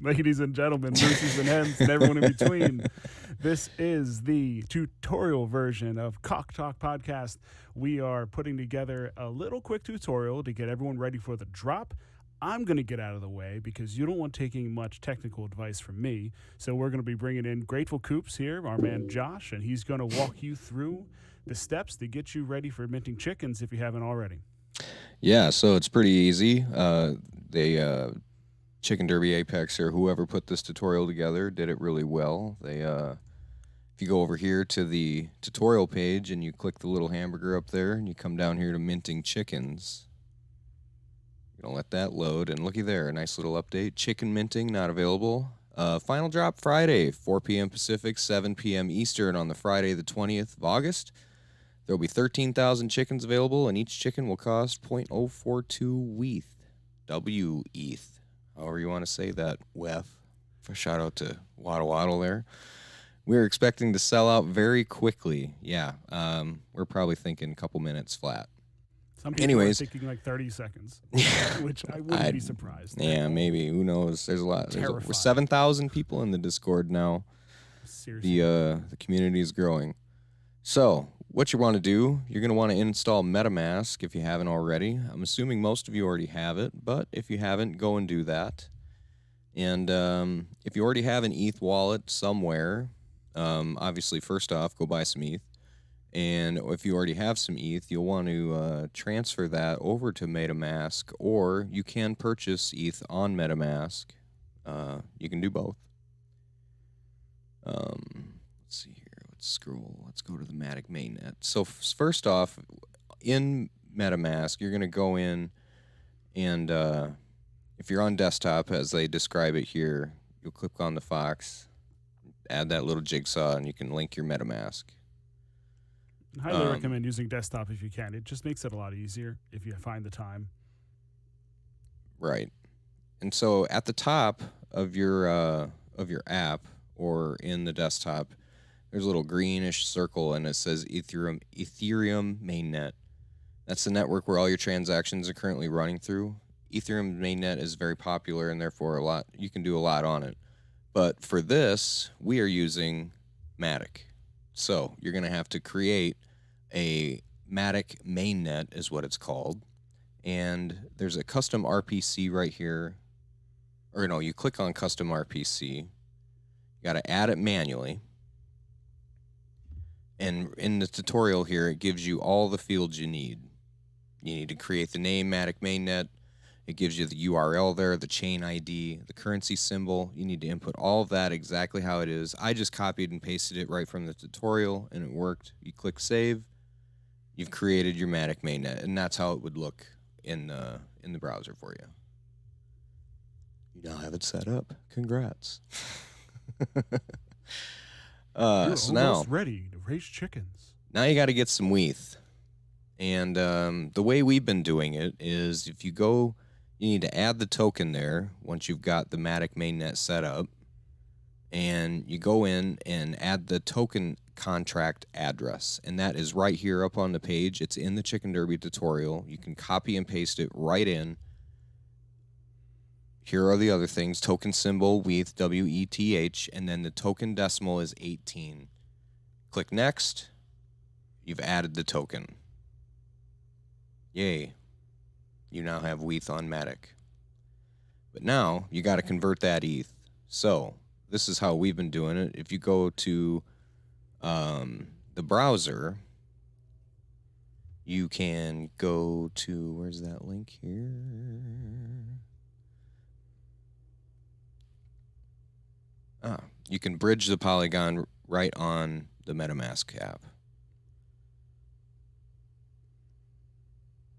Ladies and gentlemen, roosters and hens, and everyone in between. This is the tutorial version of Cock Talk Podcast. We are putting together a little quick tutorial to get everyone ready for the drop. I'm going to get out of the way because you don't want taking much technical advice from me. So we're going to be bringing in Grateful Coops here, our man Josh, and he's going to walk you through the steps to get you ready for minting chickens if you haven't already. Yeah, so it's pretty easy. Chicken Derby Apex or whoever put this tutorial together did it really well. If you go over here to the tutorial page and you click the little hamburger up there and you come down here to minting chickens, you're gonna let that load and looky there, a nice little update. Chicken minting not available. Final drop Friday, 4 p.m. Pacific, 7 p.m. Eastern on the Friday the 20th of August. There will be 13,000 chickens available, and each chicken will cost 0.042 WETH. W-ETH. However you want to say that, WETH. For shout out to Waddle Waddle there. We're expecting to sell out very quickly. Yeah, we're probably thinking a couple minutes flat. Some people are thinking like 30 seconds, which I wouldn't be surprised. Yeah, maybe. Who knows? There's a lot. We're 7,000 people in the Discord now. Seriously. The community is growing. So, what you want to do, you're going to want to install MetaMask if you haven't already. I'm assuming most of you already have it, but if you haven't, go and do that. And if you already have an ETH wallet somewhere, obviously, first off, go buy some ETH. And if you already have some ETH, you'll want to transfer that over to MetaMask, or you can purchase ETH on MetaMask. You can do both. Let's see here. Let's scroll. Let's go to the Matic mainnet. So first off, in MetaMask, you're going to go in and if you're on desktop, as they describe it here, you'll click on the Fox, add that little jigsaw, and you can link your MetaMask. I highly recommend using desktop if you can. It just makes it a lot easier if you find the time. Right. And so at the top of your app or in the desktop, there's a little greenish circle, and it says Ethereum mainnet. That's the network where all your transactions are currently running through. Ethereum mainnet is very popular, and therefore you can do a lot on it. But for this, we are using Matic. So you're going to have to create a Matic mainnet, is what it's called. And there's a custom RPC right here. Or no, you click on custom RPC. You got to add it manually. And in the tutorial here, it gives you all the fields you need. You need to create the name, Matic mainnet. It gives you the URL there, the chain ID, the currency symbol. You need to input all of that exactly how it is. I just copied and pasted it right from the tutorial, and it worked. You click save. You've created your Matic mainnet, and that's how it would look in the browser for you. You now have it set up. Congrats. You're so now ready to raise chickens. Now you got to get some WETH. And the way we've been doing it is if you go, you need to add the token there once you've got the Matic mainnet set up. And you go in and add the token contract address. And that is right here up on the page. It's in the Chicken Derby tutorial. You can copy and paste it right in. Here are the other things. Token symbol, WETH, W-E-T-H, and then the token decimal is 18. Click Next. You've added the token. Yay. You now have WETH on Matic. But now, you got to convert that ETH. So, this is how we've been doing it. If you go to the browser, you can go to, where's that link here? You can bridge the Polygon right on the MetaMask app.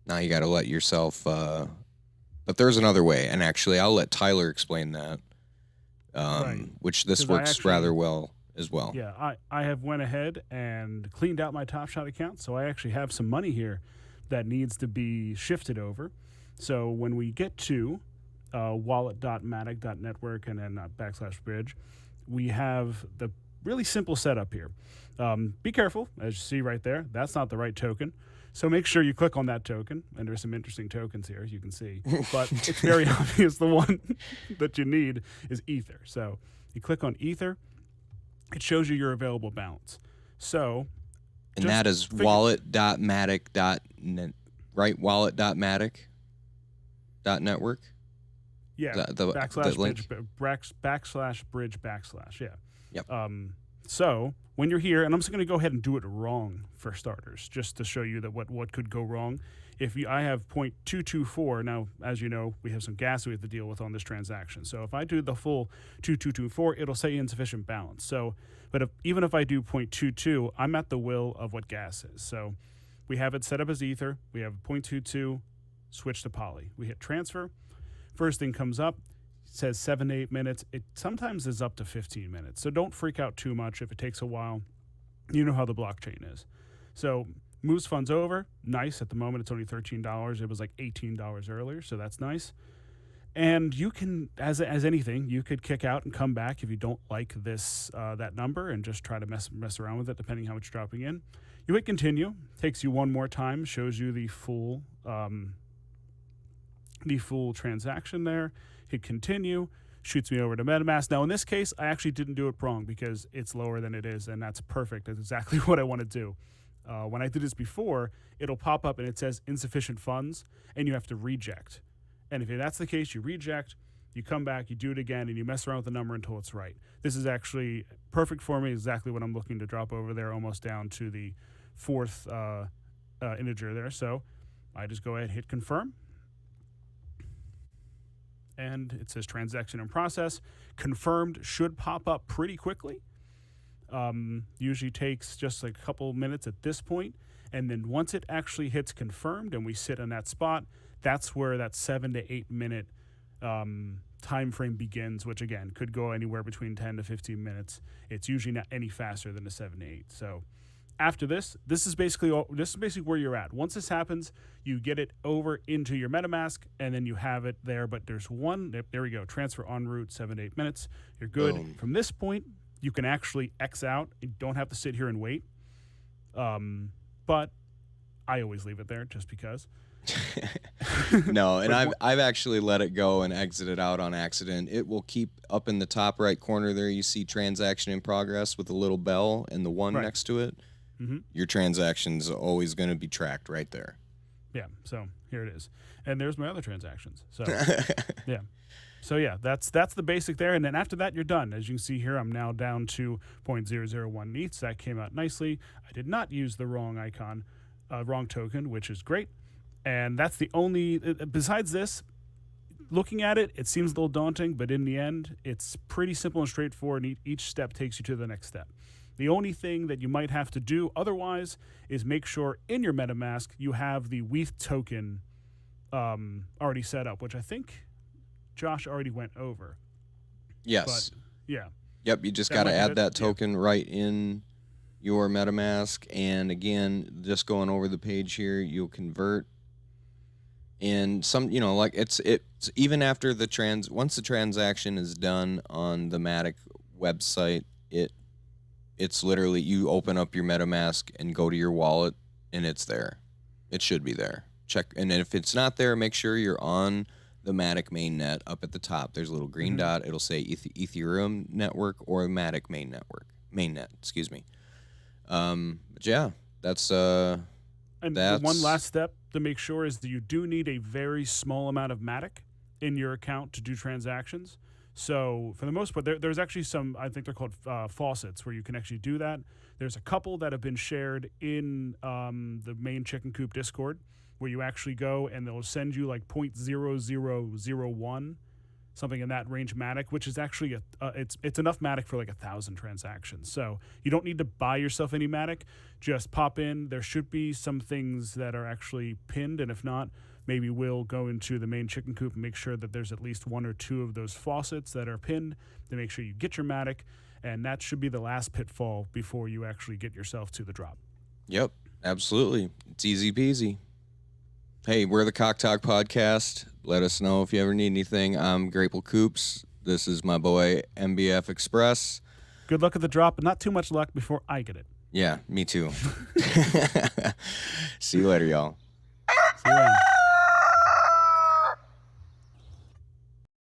Now you got to let yourself, but there's another way, and actually I'll let Tyler explain that, Right. which this works rather well as well. Yeah, I have went ahead and cleaned out my Top Shot account, so I actually have some money here that needs to be shifted over. So when we get to wallet.matic.network and then /bridge, we have the really simple setup here. Be careful, as you see right there. That's not the right token. So make sure you click on that token, and there's some interesting tokens here, as you can see. But it's very obvious the one that you need is Ether. So you click on Ether, it shows you your available balance. So, and that is wallet.matic.net, right? Wallet.matic.network. Yeah, /bridge /, yeah. Yep. So when you're here, and I'm just going to go ahead and do it wrong for starters, just to show you that what could go wrong. I have 0.224, now, as you know, we have some gas we have to deal with on this transaction. So if I do the full 2224, it'll say insufficient balance. So, but even if I do 0.22, I'm at the will of what gas is. So we have it set up as Ether. We have 0.22, switch to Poly. We hit transfer. First thing comes up, says 7 to 8 minutes. It sometimes is up to 15 minutes. So don't freak out too much if it takes a while. You know how the blockchain is. So moves funds over. Nice. At the moment, it's only $13. It was like $18 earlier, so that's nice. And you can, as anything, you could kick out and come back if you don't like this that number and just try to mess around with it, depending how much you're dropping in. You hit continue. Takes you one more time. Shows you the full transaction there. Hit continue, shoots me over to MetaMask. Now in this case, I actually didn't do it wrong because it's lower than it is, and that's perfect. That's exactly what I want to do. When I did this before, it'll pop up and it says insufficient funds, and you have to reject. And if that's the case, you reject, you come back, you do it again, and you mess around with the number until it's right. This is actually perfect for me, exactly what I'm looking to drop over there, almost down to the fourth integer there. So I just go ahead, hit confirm. And it says transaction in process. Confirmed should pop up pretty quickly. Usually takes just like a couple minutes at this point. And then once it actually hits confirmed and we sit on that spot, that's where that 7 to 8 minute time frame begins, which again could go anywhere between 10 to 15 minutes. It's usually not any faster than a 7 to 8. So after this is basically where you're at. Once this happens, you get it over into your MetaMask, and then you have it there. But there's one, there we go, transfer en route, 7 to 8 minutes. You're good. Boom. From this point, you can actually X out. You don't have to sit here and wait. But I always leave it there just because. No, and I've actually let it go and exited out on accident. It will keep up in the top right corner there. You see transaction in progress with a little bell and the one next to it. Mm-hmm. Your transaction's always going to be tracked right there. Yeah, so here it is. And there's my other transactions. So yeah. So yeah, that's the basic there. And then after that, you're done. As you can see here, I'm now down to 0.001 ETH. That came out nicely. I did not use the wrong icon, wrong token, which is great. And that's the only, besides this, looking at it, it seems a little daunting, but in the end, it's pretty simple and straightforward, and each step takes you to the next step. The only thing that you might have to do otherwise is make sure in your MetaMask you have the WETH token already set up, which I think Josh already went over. Yes. But, yeah. Yep, you just got to add that token right in your MetaMask. And again, just going over the page here, you'll convert. And some, like it's even after once the transaction is done on the Matic website, it's literally you open up your MetaMask and go to your wallet and it's there. It should be there. Check, and if it's not there, make sure you're on the Matic mainnet up at the top. There's a little green dot. It'll say Ethereum network or Matic mainnet. Excuse me. But yeah, that's And one last step to make sure is that you do need a very small amount of Matic in your account to do transactions. So for the most part, there's actually some, I think they're called faucets, where you can actually do that. There's a couple that have been shared in the main Chicken Coop Discord, where you actually go and they'll send you like 0.0001, something in that range Matic, which is actually it's enough Matic for like 1,000 transactions. So you don't need to buy yourself any Matic. Just pop in. There should be some things that are actually pinned, and if not, maybe we'll go into the main Chicken Coop and make sure that there's at least 1 or 2 of those faucets that are pinned to make sure you get your Matic, and that should be the last pitfall before you actually get yourself to the drop. Yep, absolutely. It's easy peasy. Hey, we're the Cock Talk Podcast. Let us know if you ever need anything. I'm Grateful Coops. This is my boy MBF Express. Good luck at the drop, but not too much luck before I get it. Yeah, me too. See you later, y'all. See you then.